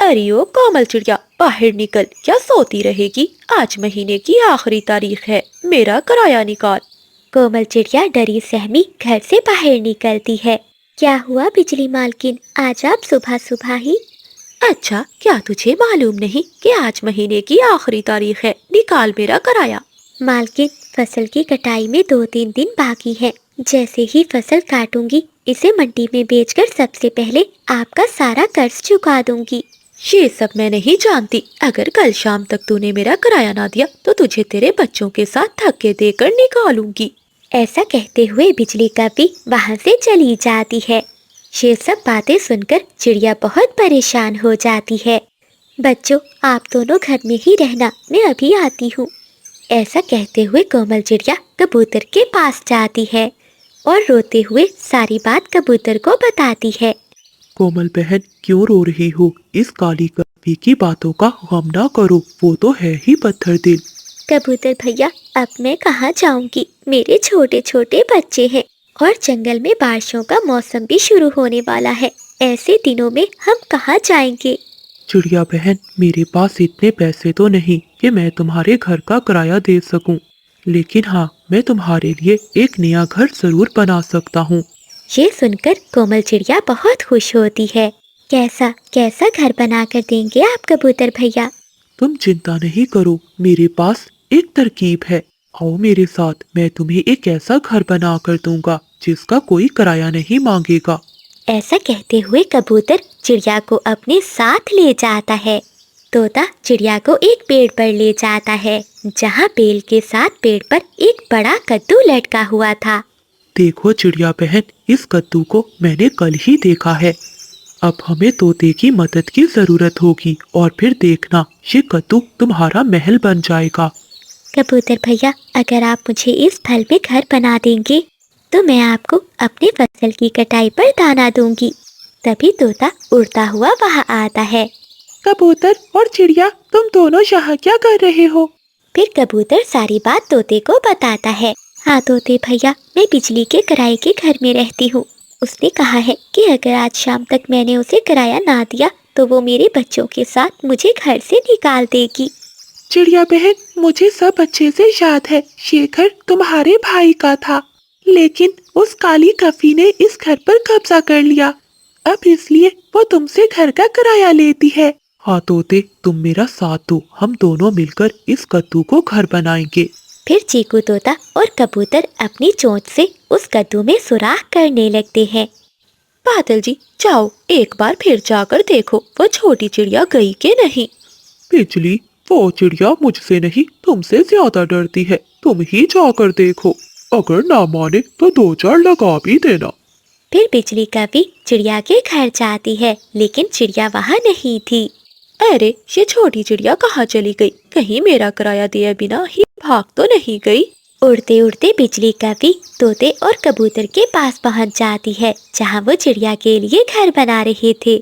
अरे ओ कोमल चिड़िया, बाहर निकल, क्या सोती रहेगी? आज महीने की आखिरी तारीख है, मेरा किराया निकाल। कोमल चिड़िया डरी सहमी घर से बाहर निकलती है। क्या हुआ बिजली मालकिन, आज आप सुबह सुबह ही? अच्छा, क्या तुझे मालूम नहीं कि आज महीने की आखिरी तारीख है? निकाल मेरा किराया। मालकिन, फसल की कटाई में 2-3 दिन बाकी है। जैसे ही फसल काटूंगी, इसे मंडी में बेचकर सबसे पहले आपका सारा कर्ज चुका दूंगी। ये सब मैं नहीं जानती। अगर कल शाम तक तूने मेरा किराया ना दिया तो तुझे तेरे बच्चों के साथ धक्के देकर निकालूंगी। ऐसा कहते हुए बिजली कभी वहां से चली जाती है। ये सब बातें सुनकर चिड़िया बहुत परेशान हो जाती है। बच्चों, आप दोनों घर में ही रहना, मैं अभी आती हूँ। ऐसा कहते हुए कोमल चिड़िया कबूतर के पास जाती है और रोते हुए सारी बात कबूतर को बताती है। कोमल बहन, क्यों रो रही हो? इस काली कभी की बातों का गम ना करो, वो तो है ही पत्थर दिल। कबूतर भैया, अब मैं कहाँ जाऊंगी? मेरे छोटे छोटे बच्चे हैं और जंगल में बारिशों का मौसम भी शुरू होने वाला है। ऐसे दिनों में हम कहाँ जाएंगे? चिड़िया बहन, मेरे पास इतने पैसे तो नहीं कि मैं तुम्हारे घर का किराया दे सकूं, लेकिन हाँ, मैं तुम्हारे लिए एक नया घर जरूर बना सकता हूँ। ये सुनकर कोमल चिड़िया बहुत खुश होती है। कैसा कैसा घर बनाकर देंगे आप कबूतर भैया? तुम चिंता नहीं करो, मेरे पास एक तरकीब है। आओ मेरे साथ, मैं तुम्हें एक ऐसा घर बना कर दूंगा जिसका कोई किराया नहीं मांगेगा। ऐसा कहते हुए कबूतर चिड़िया को अपने साथ ले जाता है। तोता चिड़िया को एक पेड़ पर ले जाता है, जहाँ बेल के साथ पेड़ पर एक बड़ा कद्दू लटका हुआ था। देखो चिड़िया बहन, इस कद्दू को मैंने कल ही देखा है। अब हमें तोते की मदद की जरूरत होगी और फिर देखना, ये कद्दू तुम्हारा महल बन जाएगा। कबूतर भैया, अगर आप मुझे इस फल में घर बना देंगे तो मैं आपको अपने फसल की कटाई पर दाना दूंगी। तभी तोता उड़ता हुआ वहाँ आता है। कबूतर और चिड़िया, तुम दोनों यहाँ क्या कर रहे हो? फिर कबूतर सारी बात तोते को बताता है। हाँ तोते भैया, मैं बिजली के किराए के घर में रहती हूँ। उसने कहा है कि अगर आज शाम तक मैंने उसे किराया ना दिया तो वो मेरे बच्चों के साथ मुझे घर से निकाल देगी। चिड़िया बहन, मुझे सब अच्छे से याद है, ये घर तुम्हारे भाई का था, लेकिन उस काली कफी ने इस घर पर कब्जा कर लिया। अब इसलिए वो तुमसे घर का किराया लेती है। हाँ तोते, तुम मेरा साथ दो, हम दोनों मिलकर इस कद्दू को घर बनाएंगे। फिर चीकू तोता और कबूतर अपनी चोंच से उस कद्दू में सुराख करने लगते हैं। बादल जी, जाओ एक बार फिर जाकर देखो वो छोटी चिड़िया गई के नहीं। बिजली, वो चिड़िया मुझसे नहीं तुमसे ज्यादा डरती है, तुम ही जाकर देखो। अगर ना माने तो 2-4 लगा भी देना। फिर बिजली कभी चिड़िया के घर जाती है, लेकिन चिड़िया वहाँ नहीं थी। अरे, ये छोटी चिड़िया कहाँ चली गई? कहीं मेरा किराया दिए बिना ही भाग तो नहीं गई? उड़ते उड़ते बिजली कभी तोते और कबूतर के पास पहुँच जाती है, जहाँ वो चिड़िया के लिए घर बना रहे थे।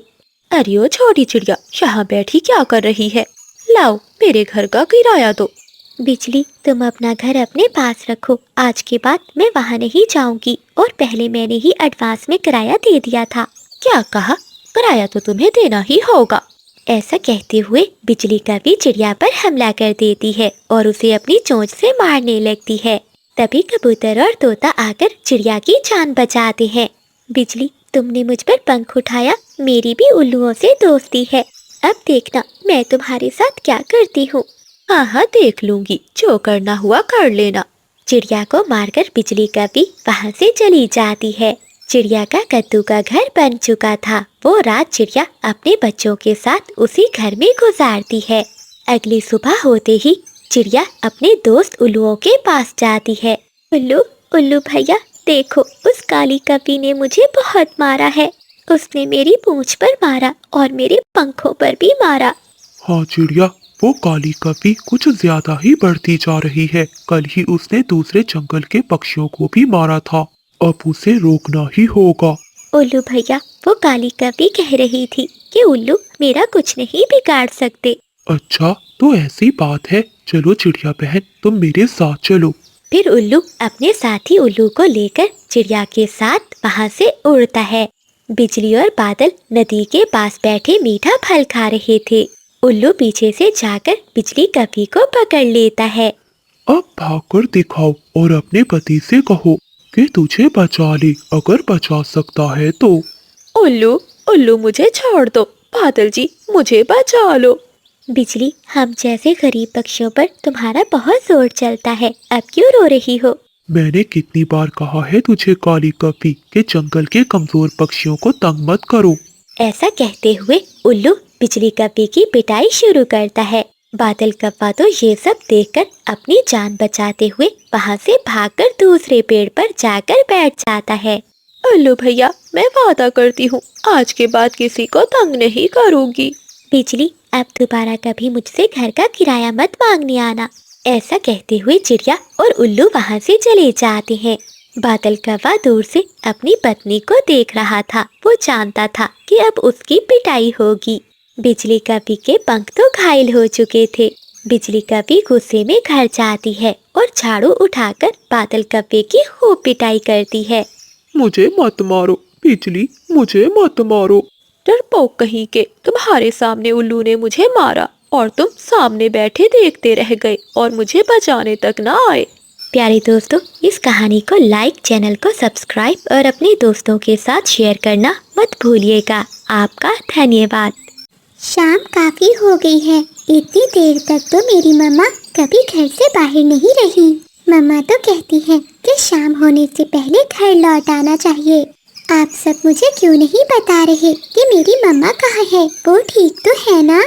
अरे ओ छोटी चिड़िया, यहाँ बैठी क्या कर रही है? लाओ मेरे घर का किराया दो। बिजली, तुम अपना घर अपने पास रखो, आज के बाद मैं वहाँ नहीं जाऊंगी और पहले मैंने ही एडवांस में किराया दे दिया था। क्या कहा? किराया तो तुम्हें देना ही होगा। ऐसा कहते हुए बिजली कभी चिड़िया पर हमला कर देती है और उसे अपनी चोंच से मारने लगती है। तभी कबूतर और तोता आकर चिड़िया की जान बचाते हैं। बिजली, तुमने मुझ पर पंख उठाया, मेरी भी उल्लुओं से दोस्ती है। अब देखना मैं तुम्हारे साथ क्या करती हूँ। हाँ हाँ, देख लूंगी, जो करना हुआ कर लेना। चिड़िया को मारकर बिजली कभी वहाँ से चली जाती है। चिड़िया का कद्दू का घर बन चुका था। वो रात चिड़िया अपने बच्चों के साथ उसी घर में गुजारती है। अगली सुबह होते ही चिड़िया अपने दोस्त उल्लुओं के पास जाती है। उल्लू, उल्लू भैया, देखो उस काली कपी ने मुझे बहुत मारा है। उसने मेरी पूंछ पर मारा और मेरे पंखों पर भी मारा। हाँ चिड़िया, वो काली कभी कुछ ज्यादा ही बढ़ती जा रही है। कल ही उसने दूसरे जंगल के पक्षियों को भी मारा था, अब उसे रोकना ही होगा। उल्लू भैया, वो काली कपी कह रही थी कि उल्लू मेरा कुछ नहीं बिगाड़ सकते। अच्छा, तो ऐसी बात है, चलो चिड़िया बहन, तुम मेरे साथ चलो। फिर उल्लू अपने साथी उल्लू को लेकर चिड़िया के साथ वहाँ से उड़ता है। बिजली और बादल नदी के पास बैठे मीठा फल खा रहे थे। उल्लू पीछे से जाकर बिजली कपी को पकड़ लेता है। अब भागकर दिखाओ और अपने पति से कहो कि तुझे बचा ले, अगर बचा सकता है तो। उल्लू उल्लू मुझे छोड़ दो, बादल जी मुझे बचा लो। बिजली, हम जैसे गरीब पक्षियों पर तुम्हारा बहुत जोर चलता है, अब क्यों रो रही हो? मैंने कितनी बार कहा है तुझे काली कपी कि जंगल के कमजोर पक्षियों को तंग मत करो। ऐसा कहते हुए उल्लू बिजली कपी की पिटाई शुरू करता है। बादल कप्पा तो ये सब देखकर अपनी जान बचाते हुए वहाँ से भागकर दूसरे पेड़ पर जाकर बैठ जाता है। उल्लू भैया, मैं वादा करती हूँ आज के बाद किसी को तंग नहीं करूँगी। बिजली, अब दोबारा कभी मुझसे घर का किराया मत मांगने आना। ऐसा कहते हुए चिड़िया और उल्लू वहाँ से चले जाते हैं। बादल कौवा दूर से अपनी पत्नी को देख रहा था। वो जानता था कि अब उसकी पिटाई होगी। बिजली कपी के पंख तो घायल हो चुके थे। बिजली कपी गुस्से में घर जाती है और झाड़ू उठाकर बादल कपी की खूब पिटाई करती है। मुझे मत मारो बिजली, मुझे मत मारो। डरपोक कहीं के, तुम्हारे सामने उल्लू ने मुझे मारा और तुम सामने बैठे देखते रह गए और मुझे बचाने तक ना आए। प्यारे दोस्तों, इस कहानी को लाइक, चैनल को सब्सक्राइब और अपने दोस्तों के साथ शेयर करना मत भूलिएगा। आपका धन्यवाद। शाम काफी हो गई है। इतनी देर तक तो मेरी मम्मा कभी घर से बाहर नहीं रही। मम्मा तो कहती है कि शाम होने से पहले घर लौट आना चाहिए। आप सब मुझे क्यों नहीं बता रहे कि मेरी मम्मा कहाँ है? वो ठीक तो है ना?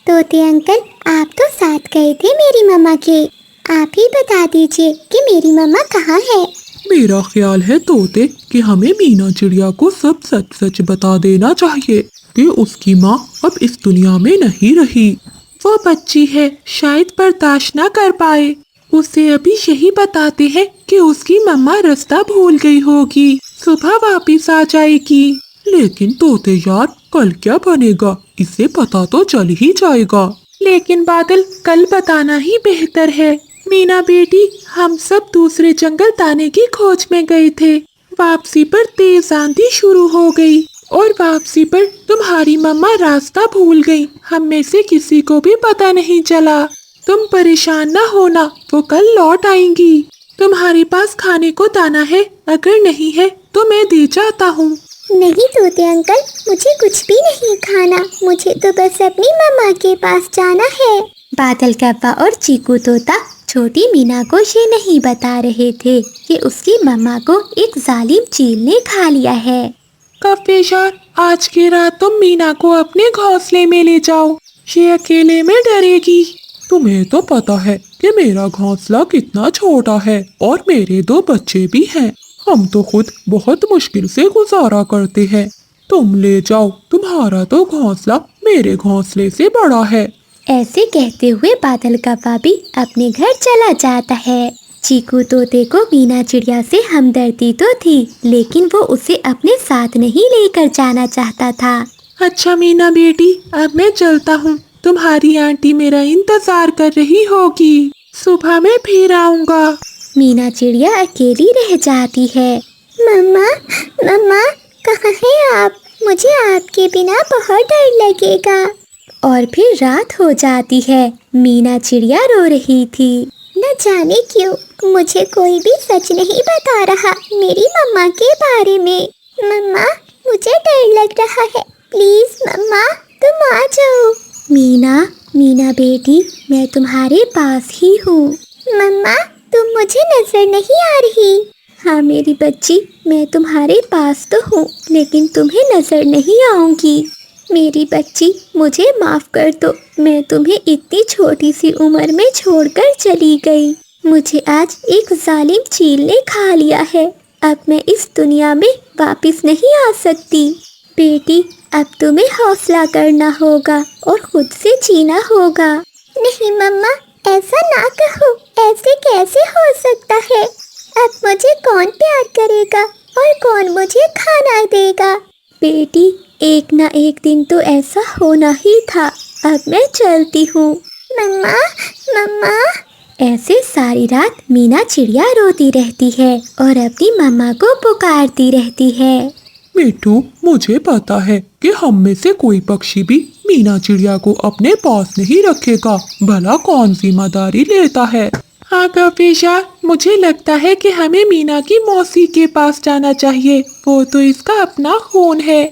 तोते अंकल, आप तो साथ गए थे मेरी मम्मा के। आप ही बता दीजिए कि मेरी मम्मा कहाँ है। मेरा ख्याल है तोते कि हमें मीना चिड़िया को सब सच सच बता देना चाहिए कि उसकी माँ अब इस दुनिया में नहीं रही। वो बच्ची है, शायद बर्दाश्त न कर पाए। उसे अभी यही बताते हैं कि उसकी मम्मा रास्ता भूल गई होगी, सुबह वापस आ जाएगी। लेकिन तोते यार, कल क्या बनेगा इसे पता तो चल ही जाएगा। लेकिन बादल, कल बताना ही बेहतर है। मीना बेटी, हम सब दूसरे जंगल दाने की खोज में गए थे। वापसी पर तेज आंधी शुरू हो गई और वापसी पर तुम्हारी मम्मा रास्ता भूल गई। हम में से किसी को भी पता नहीं चला। तुम परेशान न होना, वो कल लौट आएंगी। तुम्हारे पास खाने को दाना है? अगर नहीं है तो मैं दे जाता हूँ। नहीं तोते अंकल, मुझे कुछ भी नहीं खाना। मुझे तो बस अपनी मम्मा के पास जाना है। बादल कौवा और चीकू तोता छोटी मीना को ये नहीं बता रहे थे कि उसकी मम्मा को एक जालिम चील ने खा लिया है। कफेशार, आज की रात तुम मीना को अपने घोंसले में ले जाओ। ये अकेले में डरेगी। तुम्हें तो पता है कि मेरा घोंसला कितना छोटा है और मेरे 2 बच्चे भी हैं। हम तो खुद बहुत मुश्किल से गुजारा करते हैं। तुम ले जाओ, तुम्हारा तो घोंसला मेरे घोंसले से बड़ा है। ऐसे कहते हुए बादल कौवा भी अपने घर चला जाता है। चीकू तोते को मीना चिड़िया से हमदर्दी तो थी, लेकिन वो उसे अपने साथ नहीं लेकर जाना चाहता था। अच्छा मीना बेटी, अब मैं चलता हूँ। तुम्हारी आंटी मेरा इंतजार कर रही होगी। सुबह मैं फिर आऊँगा। मीना चिड़िया अकेली रह जाती है। मम्मा, मम्मा कहाँ हैं आप? मुझे आपके बिना बहुत डर लगेगा। और फिर रात हो जाती है। मीना चिड़िया रो रही थी। न जाने क्यों मुझे कोई भी सच नहीं बता रहा मेरी मम्मा के बारे में। मम्मा, मुझे डर लग रहा है। प्लीज मम्मा, तुम आ जाओ। मीना, मीना बेटी, मैं तुम्हारे पास ही हूँ। मम्मा, तुम मुझे नजर नहीं आ रही। हाँ मेरी बच्ची, मैं तुम्हारे पास तो हूँ, लेकिन तुम्हें नजर नहीं आऊंगी। मेरी बच्ची, मुझे माफ कर दो। मैं तुम्हें इतनी छोटी सी उम्र में छोड़कर चली गई। मुझे आज एक जालिम चील ने खा लिया है। अब मैं इस दुनिया में वापस नहीं आ सकती। बेटी, अब तुम्हें हौसला करना होगा और खुद से जीना होगा। नहीं मम्मा, ऐसा ना कहो। ऐसे कैसे हो सकता है? अब मुझे कौन प्यार करेगा और कौन मुझे खाना देगा? बेटी, एक ना एक दिन तो ऐसा होना ही था। अब मैं चलती हूँ। मम्मा, मम्मा। ऐसे सारी रात मीना चिड़िया रोती रहती है और अपनी मम्मा को पुकारती रहती है। मिट्टू, मुझे पता है कि हम में से कोई पक्षी भी मीना चिड़िया को अपने पास नहीं रखेगा, भला कौन जिम्मेदारी लेता है। हाँ कफीशा, मुझे लगता है कि हमें मीना की मौसी के पास जाना चाहिए, वो तो इसका अपना खून है।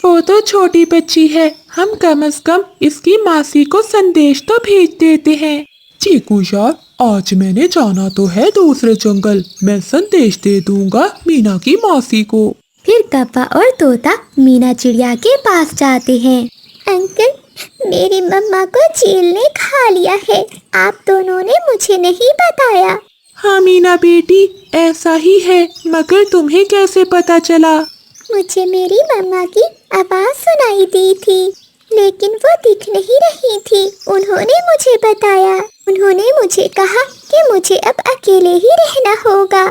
वो तो छोटी बच्ची है, हम कम से कम इसकी मासी को संदेश तो भेज देते हैं। चीकू यार, आज मैंने जाना तो है दूसरे जंगल, मैं संदेश दे दूंगा मीना की मौसी को। फिर कौवा और तोता मीना चिड़िया के पास जाते हैं। अंकल, मेरी मम्मा को चील ने खा लिया है, आप दोनों ने मुझे नहीं बताया। हाँ मीना बेटी, ऐसा ही है, मगर तुम्हें कैसे पता चला? मुझे मेरी मम्मा की आवाज सुनाई दी थी, लेकिन वो दिख नहीं रही थी। उन्होंने मुझे बताया, उन्होंने मुझे कहा कि मुझे अब अकेले ही रहना होगा।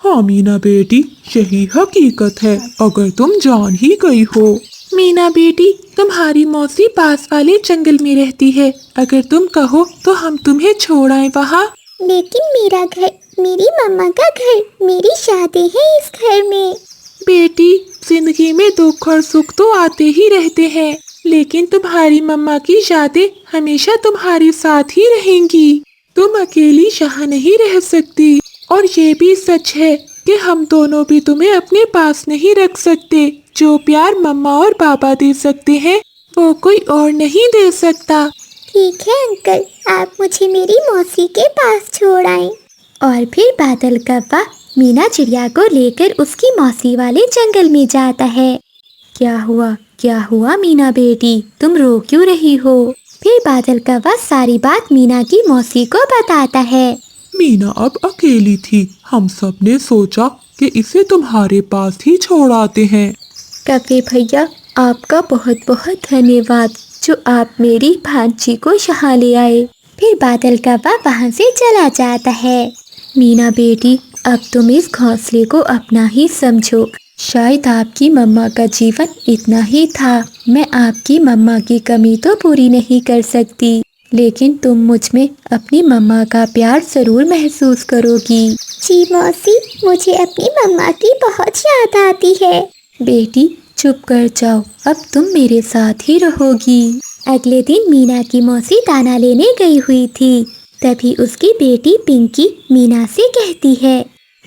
हाँ मीना बेटी, यही हकीकत है, अगर तुम जान ही गई हो। मीना बेटी, तुम्हारी मौसी पास वाले जंगल में रहती है, अगर तुम कहो तो हम तुम्हें छोड़ आए वहाँ। लेकिन मेरा घर, मेरी मम्मा का घर, मेरी शादी है इस घर में। बेटी, जिंदगी में दुख और सुख तो आते ही रहते हैं, लेकिन तुम्हारी मम्मा की यादें हमेशा तुम्हारे साथ ही रहेंगी। तुम अकेली यहाँ नहीं रह सकती, और ये भी सच है कि हम दोनों भी तुम्हें अपने पास नहीं रख सकते। जो प्यार मम्मा और पापा दे सकते हैं, वो कोई और नहीं दे सकता। ठीक है अंकल, आप मुझे मेरी मौसी के पास छोड़ आए। और फिर बादल कौवा मीना चिड़िया को लेकर उसकी मौसी वाले जंगल में जाता है। क्या हुआ मीना बेटी, तुम रो क्यों रही हो? फिर बादल कौवा सारी बात मीना की मौसी को बताता है। मीना अब अकेली थी, हम सब ने सोचा कि इसे तुम्हारे पास ही छोड़ आते हैं। कौवे भैया, आपका बहुत बहुत धन्यवाद जो आप मेरी भांजी को यहाँ ले आए। फिर बादल कौवा वहाँ से चला जाता है। मीना बेटी, अब तुम इस घोंसले को अपना ही समझो। शायद आपकी मम्मा का जीवन इतना ही था। मैं आपकी मम्मा की कमी तो पूरी नहीं कर सकती, लेकिन तुम मुझ में अपनी मम्मा का प्यार जरूर महसूस करोगी। जी मौसी, मुझे अपनी मम्मा की बहुत याद आती है। बेटी चुप कर जाओ, अब तुम मेरे साथ ही रहोगी। अगले दिन मीना की मौसी दाना लेने गई हुई थी। तभी उसकी बेटी पिंकी मीना से कहती है,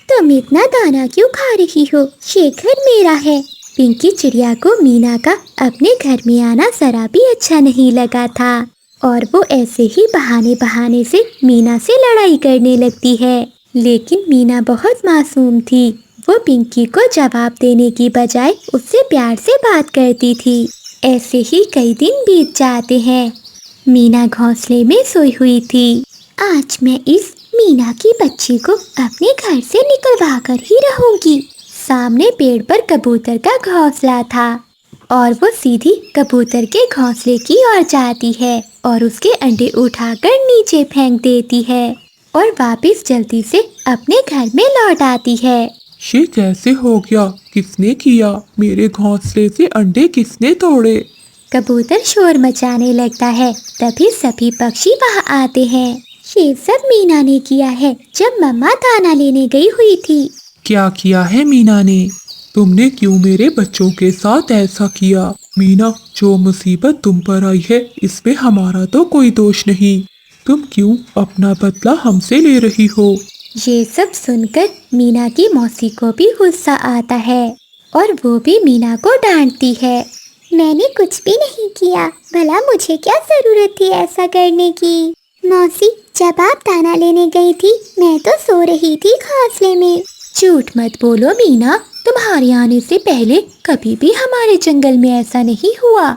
तुम इतना दाना क्यों खा रही हो? ये घर मेरा है। पिंकी चिड़िया को मीना का अपने घर में आना जरा भी अच्छा नहीं लगा था, और वो ऐसे ही बहाने बहाने से मीना से लड़ाई करने लगती है। लेकिन मीना बहुत मासूम थी, वो पिंकी को जवाब देने की बजाय उससे प्यार से बात करती थी। ऐसे ही कई दिन बीत जाते हैं। मीना घोंसले में सोई हुई थी। आज मैं इस मीना की बच्ची को अपने घर से निकलवा कर ही रहूंगी। सामने पेड़ पर कबूतर का घोंसला था, और वो सीधी कबूतर के घोंसले की ओर जाती है और उसके अंडे उठाकर नीचे फेंक देती है और वापस जल्दी से अपने घर में लौट आती है। ये कैसे हो गया? किसने किया? मेरे घोंसले से अंडे किसने तोड़े? कबूतर शोर मचाने लगता है। तभी सभी पक्षी वहाँ आते हैं। ये सब मीना ने किया है जब मम्मा दाना लेने गई हुई थी। क्या किया है मीना ने? तुमने क्यों मेरे बच्चों के साथ ऐसा किया? मीना, जो मुसीबत तुम पर आई है इसमें हमारा तो कोई दोष नहीं। तुम क्यों अपना बदला हमसे ले रही हो? ये सब सुनकर मीना की मौसी को भी गुस्सा आता है और वो भी मीना को डांटती है। मैंने कुछ भी नहीं किया, भला मुझे क्या जरूरत थी ऐसा करने की? मौसी, जब आप दाना लेने गई थी मैं तो सो रही थी घोंसले में। झूठ मत बोलो मीना, तुम्हारे आने से पहले कभी भी हमारे जंगल में ऐसा नहीं हुआ।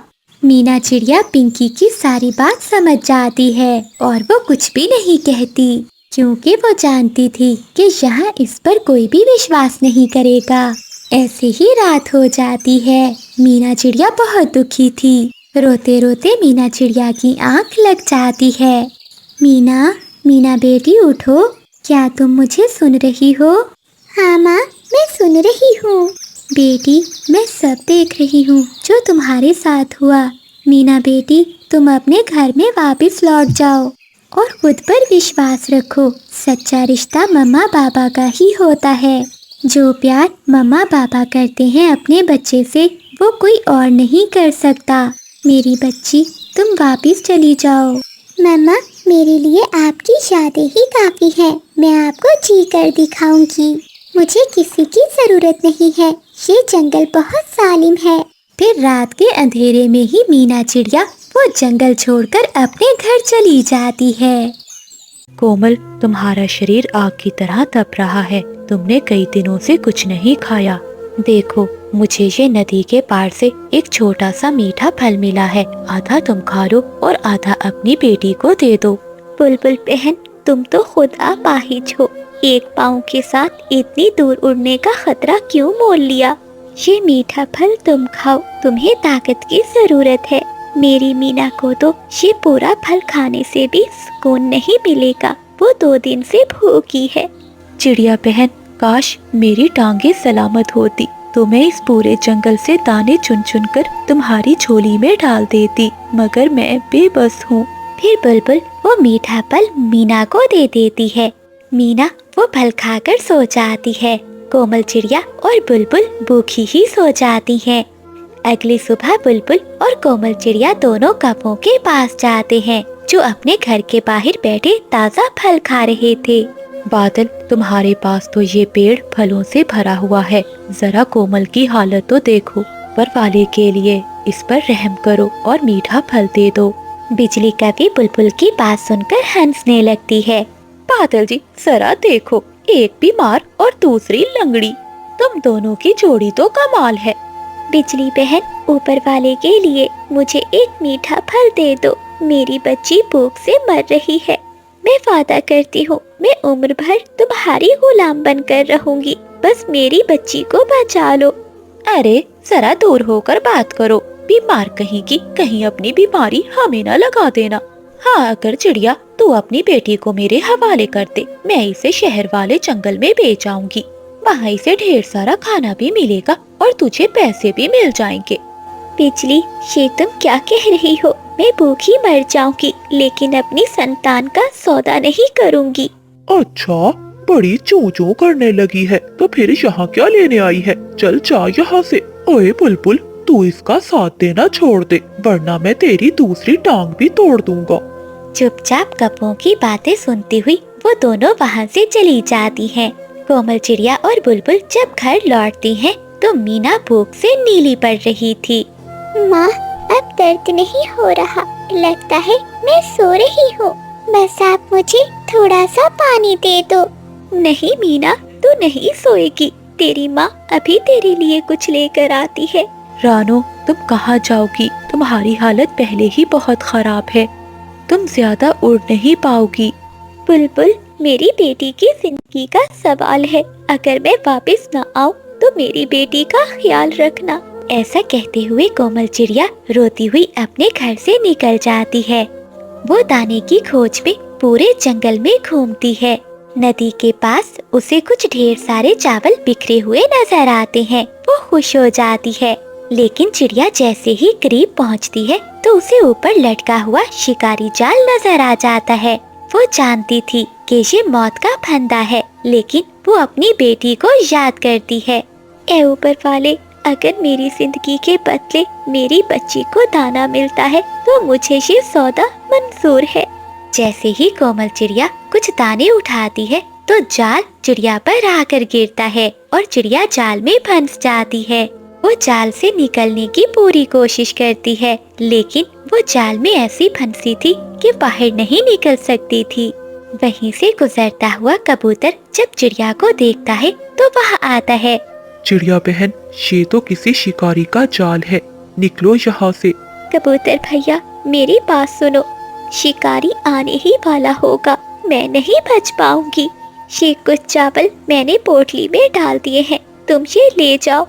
मीना चिड़िया पिंकी की सारी बात समझ जाती है और वो कुछ भी नहीं कहती, क्योंकि वो जानती थी कि यहाँ इस पर कोई भी विश्वास नहीं करेगा। ऐसे ही रात हो जाती है। मीना चिड़िया बहुत दुखी थी। रोते रोते मीना चिड़िया की आंख लग जाती है। मीना बेटी उठो, क्या तुम मुझे सुन रही हो? हाँ माँ, मैं सुन रही हूँ। बेटी, मैं सब देख रही हूँ जो तुम्हारे साथ हुआ। मीना बेटी, तुम अपने घर में वापस लौट जाओ और खुद पर विश्वास रखो। सच्चा रिश्ता मम्मा पापा का ही होता है। जो प्यार मम्मा पापा करते हैं अपने बच्चे से वो कोई और नहीं कर सकता। मेरी बच्ची, तुम वापस चली जाओ। मम्मा, मेरे लिए आपकी यादें ही काफी है। मैं आपको जी कर दिखाऊंगी। मुझे किसी की जरूरत नहीं है। ये जंगल बहुत सालिम है। फिर रात के अंधेरे में ही मीना चिड़िया वो जंगल छोड़कर अपने घर चली जाती है। कोमल, तुम्हारा शरीर आग की तरह तप रहा है। तुमने कई दिनों से कुछ नहीं खाया। देखो, मुझे ये नदी के पार से एक छोटा सा मीठा फल मिला है। आधा तुम खा लो और आधा अपनी बेटी को दे दो। बुलबुल बहन, तुम तो खुद अपाहिज हो। एक पाँव के साथ इतनी दूर उड़ने का खतरा क्यों मोल लिया? ये मीठा फल तुम खाओ, तुम्हें ताकत की जरूरत है। मेरी मीना को तो ये पूरा फल खाने से भी सुकून नहीं मिलेगा। वो 2 दिन से भूखी है। चिड़िया बहन, काश मेरी टांगे सलामत होती तो मैं इस पूरे जंगल से दाने चुन चुन कर तुम्हारी झोली में डाल देती, मगर मैं बेबस हूँ। फिर बुलबुल वो मीठा फल मीना को दे देती है। मीना वो फल खाकर सो जाती है। कोमल चिड़िया और बुलबुल भूखी ही सो जाती हैं। अगली सुबह बुलबुल और कोमल चिड़िया दोनों कौवों के पास जाते हैं, जो अपने घर के बाहर बैठे ताज़ा फल खा रहे थे। बादल, तुम्हारे पास तो ये पेड़ फलों से भरा हुआ है। जरा कोमल की हालत तो देखो। ऊपर वाले के लिए इस पर रहम करो और मीठा फल दे दो। बिजली कभी बुलबुल की बात सुनकर हंसने लगती है। बादल जी, जरा देखो, एक बीमार और दूसरी लंगड़ी। तुम दोनों की जोड़ी तो कमाल है। बिजली बहन, ऊपर वाले के लिए मुझे एक मीठा फल दे दो। मेरी बच्ची भूख से मर रही है। मैं वादा करती हूँ, मैं उम्र भर तुम्हारी गुलाम बनकर रहूंगी। बस मेरी बच्ची को बचा लो। अरे जरा दूर होकर बात करो। बीमार कहीं की कहीं अपनी बीमारी हमें न लगा देना। हाँ, अगर चिड़िया तू अपनी बेटी को मेरे हवाले कर दे, मैं इसे शहर वाले जंगल में बेच आऊंगी। वहाँ इसे ढेर सारा खाना भी मिलेगा और तुझे पैसे भी मिल जाएंगे। बिजली, ये तुम क्या कह रही हो? मैं भूखी मर जाऊंगी, लेकिन अपनी संतान का सौदा नहीं करूंगी। अच्छा, बड़ी चूं चूं करने लगी है तो फिर यहाँ क्या लेने आई है? चल जा यहाँ से। ओए बुलबुल, तू इसका साथ देना छोड़ दे, वरना मैं तेरी दूसरी टांग भी तोड़ दूंगा। चुपचाप कौवों की बातें सुनती हुई वो दोनों वहाँ से चली जाती हैं। कोमल चिड़िया और बुलबुल जब घर लौटती हैं, तो मीना भूख से नीली पड़ रही थी। माँ, अब दर्द नहीं हो रहा। लगता है मैं सो रही हूँ। बस आप मुझे थोड़ा सा पानी दे दो। नहीं मीना, तू नहीं सोएगी। तेरी माँ अभी तेरे लिए कुछ लेकर आती है। रानो, तुम कहाँ जाओगी? तुम्हारी हालत पहले ही बहुत खराब है। तुम ज्यादा उड़ नहीं पाओगी। बुलबुल, मेरी बेटी की जिंदगी का सवाल है। अगर मैं वापस न आऊँ तो मेरी बेटी का ख्याल रखना। ऐसा कहते हुए कोमल चिड़िया रोती हुई अपने घर से निकल जाती है। वो दाने की खोज में पूरे जंगल में घूमती है। नदी के पास उसे कुछ ढेर सारे चावल बिखरे हुए नजर आते हैं। वो खुश हो जाती है, लेकिन चिड़िया जैसे ही करीब पहुंचती है तो उसे ऊपर लटका हुआ शिकारी जाल नजर आ जाता है। वो जानती थी कि ये मौत का फंदा है, लेकिन वो अपनी बेटी को याद करती है। ए ऊपर वाले, अगर मेरी जिंदगी के बदले मेरी बच्ची को दाना मिलता है तो मुझे ये सौदा मंजूर है। जैसे ही कोमल चिड़िया कुछ दाने उठाती है तो जाल चिड़िया पर आकर गिरता है और चिड़िया जाल में फंस जाती है। वो जाल से निकलने की पूरी कोशिश करती है, लेकिन वो जाल में ऐसी फंसी थी कि बाहर नहीं निकल सकती थी। वहीं से गुजरता हुआ कबूतर जब चिड़िया को देखता है तो वहाँ आता है। चिड़िया बहन, ये तो किसी शिकारी का जाल है, निकलो यहाँ से। कबूतर भैया, मेरी बात सुनो। शिकारी आने ही वाला होगा, मैं नहीं बच पाऊंगी। ये कुछ चावल मैंने पोटली में डाल दिए हैं, तुम ये ले जाओ।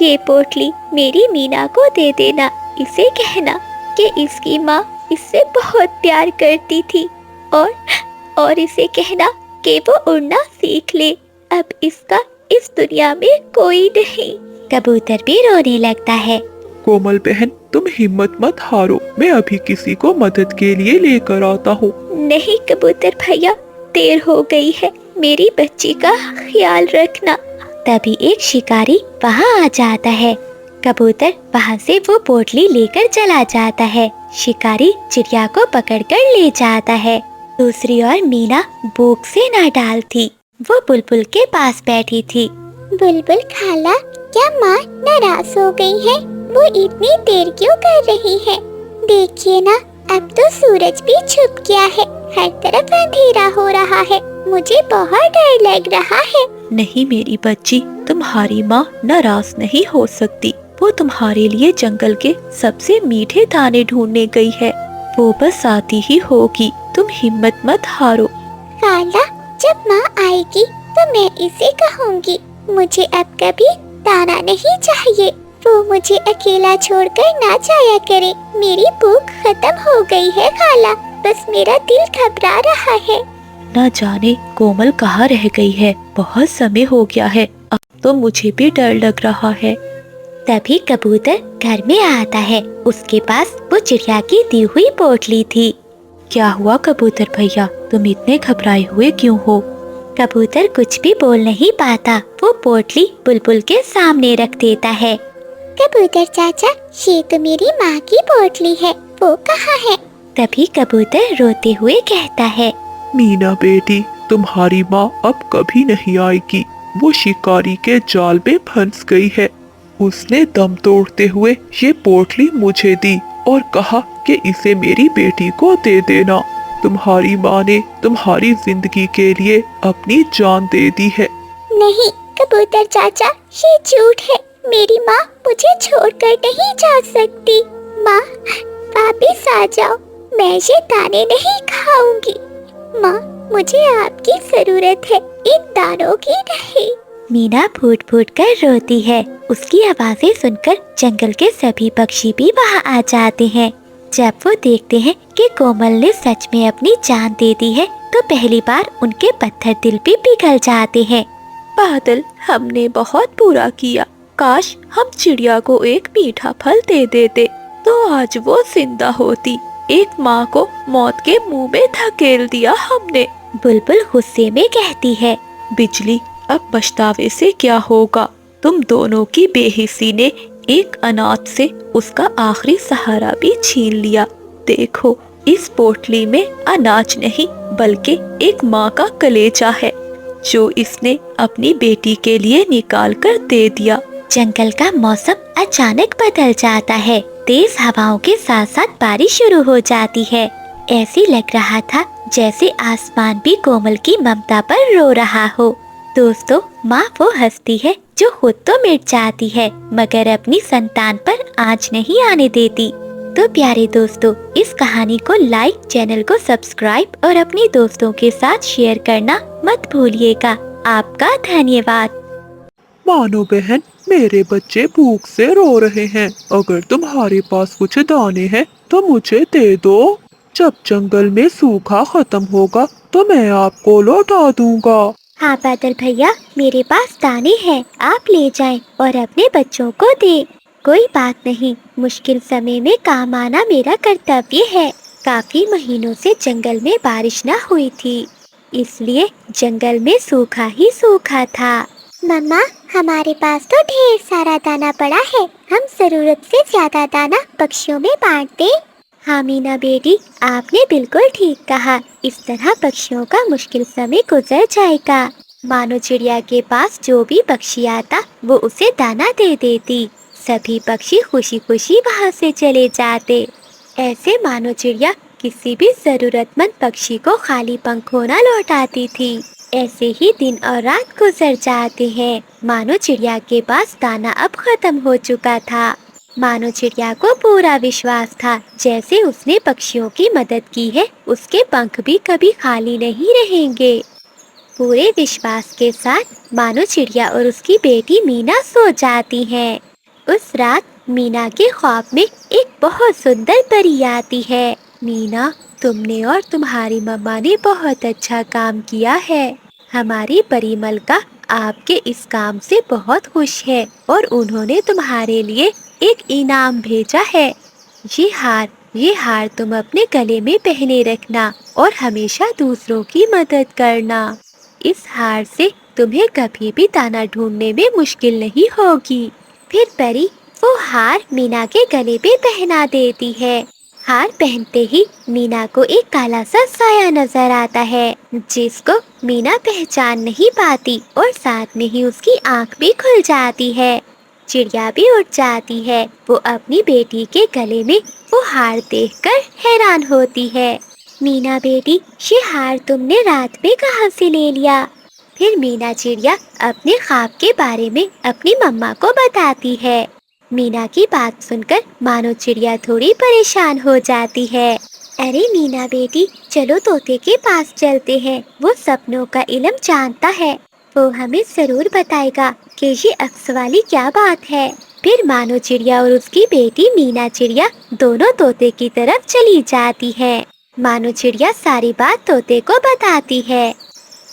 ये पोटली मेरी मीना को दे देना। इसे कहना कि इसकी माँ इससे बहुत प्यार करती थी और इसे कहना कि वो उड़ना सीख ले। अब इसका इस दुनिया में कोई नहीं। कबूतर भी रोने लगता है। कोमल बहन, तुम हिम्मत मत हारो, मैं अभी किसी को मदद के लिए लेकर आता हूँ। नहीं कबूतर भैया, देर हो गई है। मेरी बच्ची का ख्याल रखना। तभी एक शिकारी वहाँ आ जाता है। कबूतर वहाँ से वो पोटली लेकर चला जाता है। शिकारी चिड़िया को पकड़कर ले जाता है। दूसरी ओर मीना भूख से नाडाल थी। वो बुलबुल के पास बैठी थी। बुलबुल खाला, क्या माँ नाराज हो गई है? वो इतनी देर क्यों कर रही है? देखिए ना, अब तो सूरज भी छुप गया है, हर तरफ अंधेरा हो रहा है, मुझे बहुत डर लग रहा है। नहीं मेरी बच्ची, तुम्हारी माँ नाराज नहीं हो सकती। वो तुम्हारे लिए जंगल के सबसे मीठे दाने ढूंढने गई है। वो बस आती ही होगी, तुम हिम्मत मत हारो। खाला, जब माँ आएगी तो मैं इसे कहूँगी, मुझे अब कभी दाना नहीं चाहिए। वो मुझे अकेला छोड़कर ना जाया करे। मेरी भूख खत्म हो गई है खाला, बस मेरा दिल घबरा रहा है। न जाने कोमल कहाँ रह गई है, बहुत समय हो गया है, अब तो मुझे भी डर लग रहा है। तभी कबूतर घर में आता है। उसके पास वो चिड़िया की दी हुई पोटली थी। क्या हुआ कबूतर भैया, तुम इतने घबराए हुए क्यों हो? कबूतर कुछ भी बोल नहीं पाता। वो पोटली बुलबुल के सामने रख देता है। कबूतर चाचा, ये तो मेरी माँ की पोटली है, वो कहाँ है? तभी कबूतर रोते हुए कहता है, मीना बेटी, तुम्हारी माँ अब कभी नहीं आएगी। वो शिकारी के जाल में फंस गई है। उसने दम तोड़ते हुए ये पोटली मुझे दी और कहा कि इसे मेरी बेटी को दे देना। तुम्हारी माँ ने तुम्हारी जिंदगी के लिए अपनी जान दे दी है। नहीं कबूतर चाचा, ये झूठ है। मेरी माँ मुझे छोड़कर नहीं जा सकती। माँ, वापिस आ जाओ, मैं ये दाने नहीं खाऊंगी। माँ, मुझे आपकी जरूरत है, इन दानों की नहीं। मीना फूट फूट कर रोती है। उसकी आवाजें सुनकर जंगल के सभी पक्षी भी वहाँ आ जाते हैं। जब वो देखते हैं कि कोमल ने सच में अपनी जान दे दी है, तो पहली बार उनके पत्थर दिल भी पिघल जाते हैं। बादल, हमने बहुत बुरा किया। काश हम चिड़िया को एक मीठा फल दे देते, तो आज वो जिंदा होती। एक माँ को मौत के मुंह में धकेल दिया हमने। बुलबुल गुस्से में कहती है, बिजली, अब पछतावे से क्या होगा? तुम दोनों की बेहिसी ने एक अनाथ से उसका आखिरी सहारा भी छीन लिया। देखो, इस पोटली में अनाज नहीं बल्कि एक माँ का कलेजा है, जो इसने अपनी बेटी के लिए निकाल कर दे दिया। जंगल का मौसम अचानक बदल जाता है। तेज हवाओं के साथ साथ बारिश शुरू हो जाती है। ऐसी लग रहा था जैसे आसमान भी कोमल की ममता पर रो रहा हो। दोस्तों, माँ वो हस्ती है जो खुद तो मिट जाती है, मगर अपनी संतान पर आँच नहीं आने देती। तो प्यारे दोस्तों, इस कहानी को लाइक, चैनल को सब्सक्राइब और अपने दोस्तों के साथ शेयर करना मत भूलिएगा। आपका धन्यवाद। मानो बहन, मेरे बच्चे भूख से रो रहे हैं। अगर तुम्हारे पास कुछ दाने हैं तो मुझे दे दो। जब जंगल में सूखा खत्म होगा तो मैं आपको लौटा दूंगा। हाँ बादल भैया, मेरे पास दाने हैं, आप ले जाएं और अपने बच्चों को दें। कोई बात नहीं, मुश्किल समय में काम आना मेरा कर्तव्य है। काफी महीनों से जंगल में बारिश न हुई थी, इसलिए जंगल में सूखा ही सूखा था। मम्मा, हमारे पास तो ढेर सारा दाना पड़ा है, हम जरूरत से ज्यादा दाना पक्षियों में बांट दें। हाँ मीना बेटी, आपने बिल्कुल ठीक कहा। इस तरह पक्षियों का मुश्किल समय गुजर जाएगा। मानो चिड़िया के पास जो भी पक्षी आता वो उसे दाना दे देती। सभी पक्षी खुशी खुशी वहाँ से चले जाते। ऐसे मानो चिड़िया किसी भी जरूरतमंद पक्षी को खाली पंखों न लौटाती थी। ऐसे ही दिन और रात गुजर जाते हैं। मानो चिड़िया के पास दाना अब खत्म हो चुका था। मानो चिड़िया को पूरा विश्वास था जैसे उसने पक्षियों की मदद की है, उसके पंख भी कभी खाली नहीं रहेंगे। पूरे विश्वास के साथ मानो चिड़िया और उसकी बेटी मीना सो जाती हैं। उस रात मीना के ख्वाब में एक बहुत सुंदर परी आती है। मीना, तुमने और तुम्हारी मम्मा ने बहुत अच्छा काम किया है। हमारी परी मलका आपके इस काम से बहुत खुश है और उन्होंने तुम्हारे लिए एक इनाम भेजा है। ये हार तुम अपने गले में पहने रखना और हमेशा दूसरों की मदद करना। इस हार से तुम्हें कभी भी दाना ढूंढने में मुश्किल नहीं होगी। फिर परी वो हार मीना के गले पे पहना देती है। हार पहनते ही मीना को एक काला सा साया नजर आता है, जिसको मीना पहचान नहीं पाती और साथ में ही उसकी आंख भी खुल जाती है। चिड़िया भी उठ जाती है। वो अपनी बेटी के गले में वो हार देखकर हैरान होती है। मीना बेटी, ये हार तुमने रात में कहाँ से ले लिया? फिर मीना चिड़िया अपने ख्वाब के बारे में अपनी मम्मा को बताती है। मीना की बात सुनकर मानो चिड़िया थोड़ी परेशान हो जाती है। अरे मीना बेटी, चलो तोते के पास चलते हैं, वो सपनों का इल्म जानता है, वो हमें जरूर बताएगा कि ये अक्स वाली क्या बात है। फिर मानो चिड़िया और उसकी बेटी मीना चिड़िया दोनों तोते की तरफ चली जाती है। मानो चिड़िया सारी बात तोते को बताती है।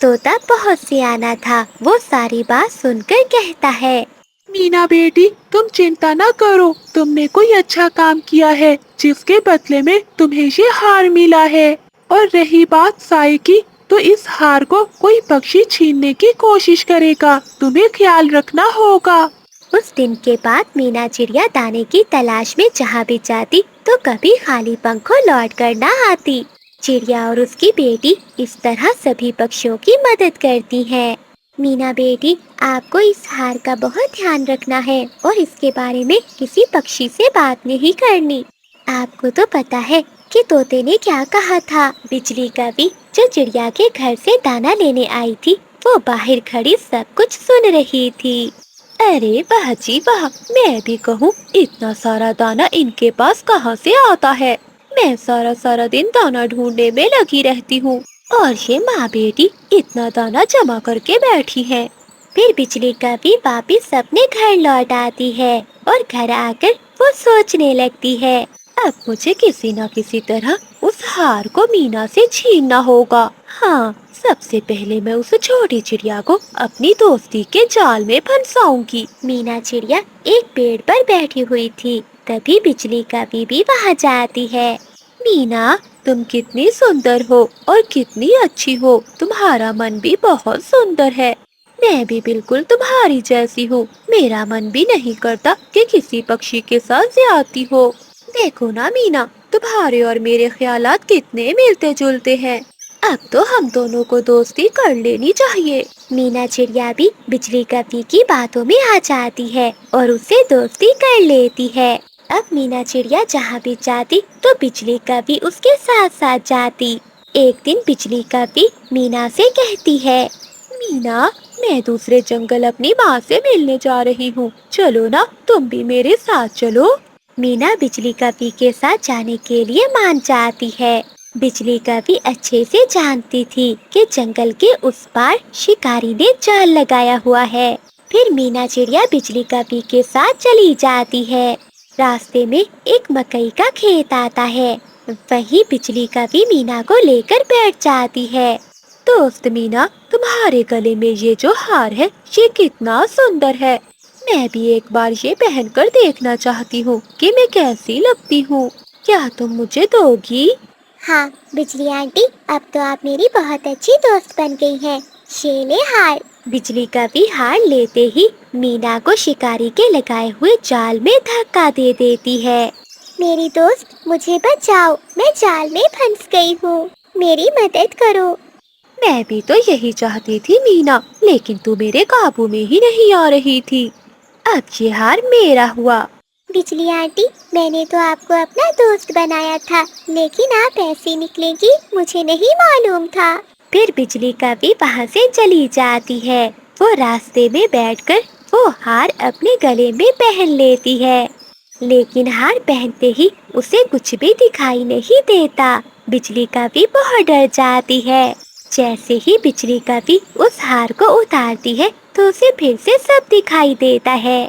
तोता बहुत सियाना था। वो सारी बात सुनकर कहता है, मीना बेटी, तुम चिंता न करो, तुमने कोई अच्छा काम किया है जिसके बदले में तुम्हें ये हार मिला है। और रही बात साए की, तो इस हार को कोई पक्षी छीनने की कोशिश करेगा, तुम्हें ख्याल रखना होगा। उस दिन के बाद मीना चिड़िया दाने की तलाश में जहाँ भी जाती तो कभी खाली पंखों लौट कर न आती। चिड़िया और उसकी बेटी इस तरह सभी पक्षियों की मदद करती हैं। मीना बेटी, आपको इस हार का बहुत ध्यान रखना है और इसके बारे में किसी पक्षी से बात नहीं करनी। आपको तो पता है कि तोते ने क्या कहा था। बिजली कवि जो चिड़िया के घर से दाना लेने आई थी, वो बाहर खड़ी सब कुछ सुन रही थी। अरे वाह जी वाह, मैं भी कहूँ इतना सारा दाना इनके पास कहाँ से आता है। मैं सारा सारा दिन दाना ढूंढने में लगी रहती हूँ और ये माँ बेटी इतना दाना जमा करके बैठी है। फिर बिजली कवि वापिस अपने घर लौट आती है और घर आकर वो सोचने लगती है, अब मुझे किसी न किसी तरह उस हार को मीना से छीनना होगा। हाँ, सबसे पहले मैं उस छोटी चिड़िया को अपनी दोस्ती के जाल में फंसाऊंगी। मीना चिड़िया एक पेड़ पर बैठी हुई थी। तभी बिजली कवि भी वहाँ जाती है। मीना, तुम कितनी सुंदर हो और कितनी अच्छी हो, तुम्हारा मन भी बहुत सुंदर है। मैं भी बिल्कुल तुम्हारी जैसी हूँ। मेरा मन भी नहीं करता कि किसी पक्षी के साथ ज्यादती हो। देखो ना मीना, तुम्हारे और मेरे ख्यालात कितने मिलते जुलते हैं। अब तो हम दोनों को दोस्ती कर लेनी चाहिए। मीना चिड़िया भी बिजली कवि की बातों में आ जाती है और उससे दोस्ती कर लेती है। अब मीना चिड़िया जहाँ भी जाती तो बिजली कवि उसके साथ साथ जाती। एक दिन बिजली कवि मीना से कहती है, मीना, मैं दूसरे जंगल अपनी माँ से मिलने जा रही हूँ, चलो ना तुम भी मेरे साथ चलो। मीना बिजली कवि के साथ जाने के लिए मान जाती है। बिजली कवि अच्छे से जानती थी कि जंगल के उस पार शिकारी ने जाल लगाया हुआ है। फिर मीना चिड़िया बिजली कवि के साथ चली जाती है। रास्ते में एक मकई का खेत आता है। वहीं बिजली कवि मीना को लेकर बैठ जाती है। दोस्त मीना, तुम्हारे गले में ये जो हार है, ये कितना सुंदर है। मैं भी एक बार ये पहनकर देखना चाहती हूँ कि मैं कैसी लगती हूँ। क्या तुम मुझे दोगी? हाँ बिजली आंटी, अब तो आप मेरी बहुत अच्छी दोस्त बन गई हैं। ये ले हार। बिजली कवि हार लेते ही मीना को शिकारी के लगाए हुए जाल में धक्का दे देती है। मेरी दोस्त, मुझे बचाओ, मैं जाल में फंस गई हूँ, मेरी मदद करो। मैं भी तो यही चाहती थी मीना, लेकिन तू मेरे काबू में ही नहीं आ रही थी। अब ये हार मेरा हुआ। बिजली आंटी, मैंने तो आपको अपना दोस्त बनाया था, लेकिन आप ऐसी निकलेंगी मुझे नहीं मालूम था। फिर बिजली कवि वहाँ से चली जाती है। वो रास्ते में बैठकर वो हार अपने गले में पहन लेती है, लेकिन हार पहनते ही उसे कुछ भी दिखाई नहीं देता। बिजली कवि बहुत डर जाती है। जैसे ही बिजली कवि उस हार को उतारती है तो उसे फिर से सब दिखाई देता है।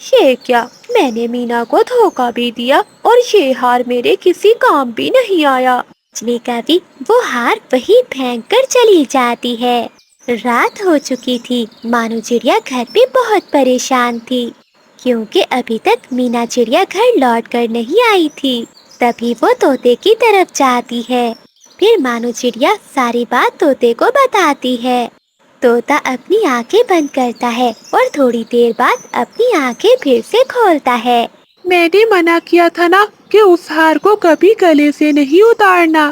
ये क्या, मैंने मीना को धोखा भी दिया और ये हार मेरे किसी काम भी नहीं आया। बिजली कवि वो हार वहीं फेंक कर चली जाती है। रात हो चुकी थी। मानो चिड़िया घर पे बहुत परेशान थी, क्योंकि अभी तक मीना चिड़िया घर लौट कर नहीं आई थी। तभी वो तोते की तरफ जाती है। फिर मानो चिड़िया सारी बात तोते को बताती है। तोता अपनी आंखें बंद करता है और थोड़ी देर बाद अपनी आंखें फिर से खोलता है। मैंने मना किया था ना कि उस हार को कभी गले से नहीं उतारना,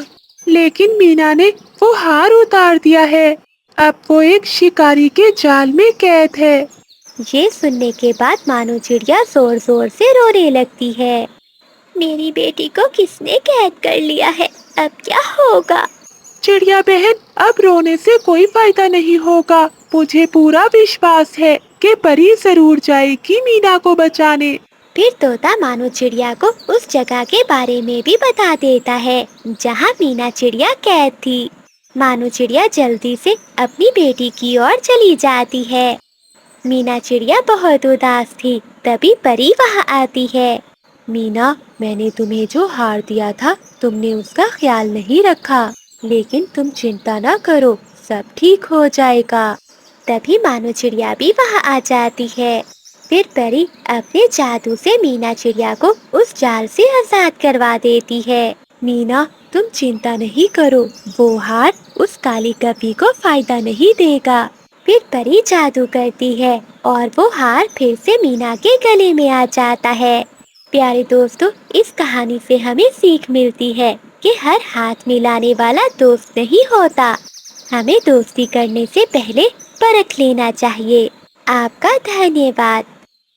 लेकिन मीना ने वो हार उतार दिया है। अब वो एक शिकारी के जाल में कैद है। ये सुनने के बाद मानो चिड़िया जोर जोर से रोने लगती है। मेरी बेटी को किसने कैद कर लिया है, अब क्या होगा? चिड़िया बहन, अब रोने से कोई फायदा नहीं होगा। मुझे पूरा विश्वास है कि परी जरूर जाएगी मीना को बचाने। फिर तोता मानो चिड़िया को उस जगह के बारे में भी बता देता है जहाँ मीना चिड़िया कैद थी। मानो चिड़िया जल्दी से अपनी बेटी की ओर चली जाती है। मीना चिड़िया बहुत उदास थी, तभी परी वहाँ आती है। मीना, मैंने तुम्हें जो हार दिया था तुमने उसका ख्याल नहीं रखा, लेकिन तुम चिंता ना करो, सब ठीक हो जाएगा। तभी मानो चिड़िया भी वहाँ आ जाती है। फिर परी अपने जादू से मीना चिड़िया को उस जाल से आजाद करवा देती है। मीना, तुम चिंता नहीं करो, वो हार उस काली कपी को फायदा नहीं देगा। फिर परी जादू करती है और वो हार फिर से मीना के गले में आ जाता है। प्यारे दोस्तों, इस कहानी से हमें सीख मिलती है कि हर हाथ मिलाने वाला दोस्त नहीं होता। हमें दोस्ती करने से पहले परख लेना चाहिए। आपका धन्यवाद।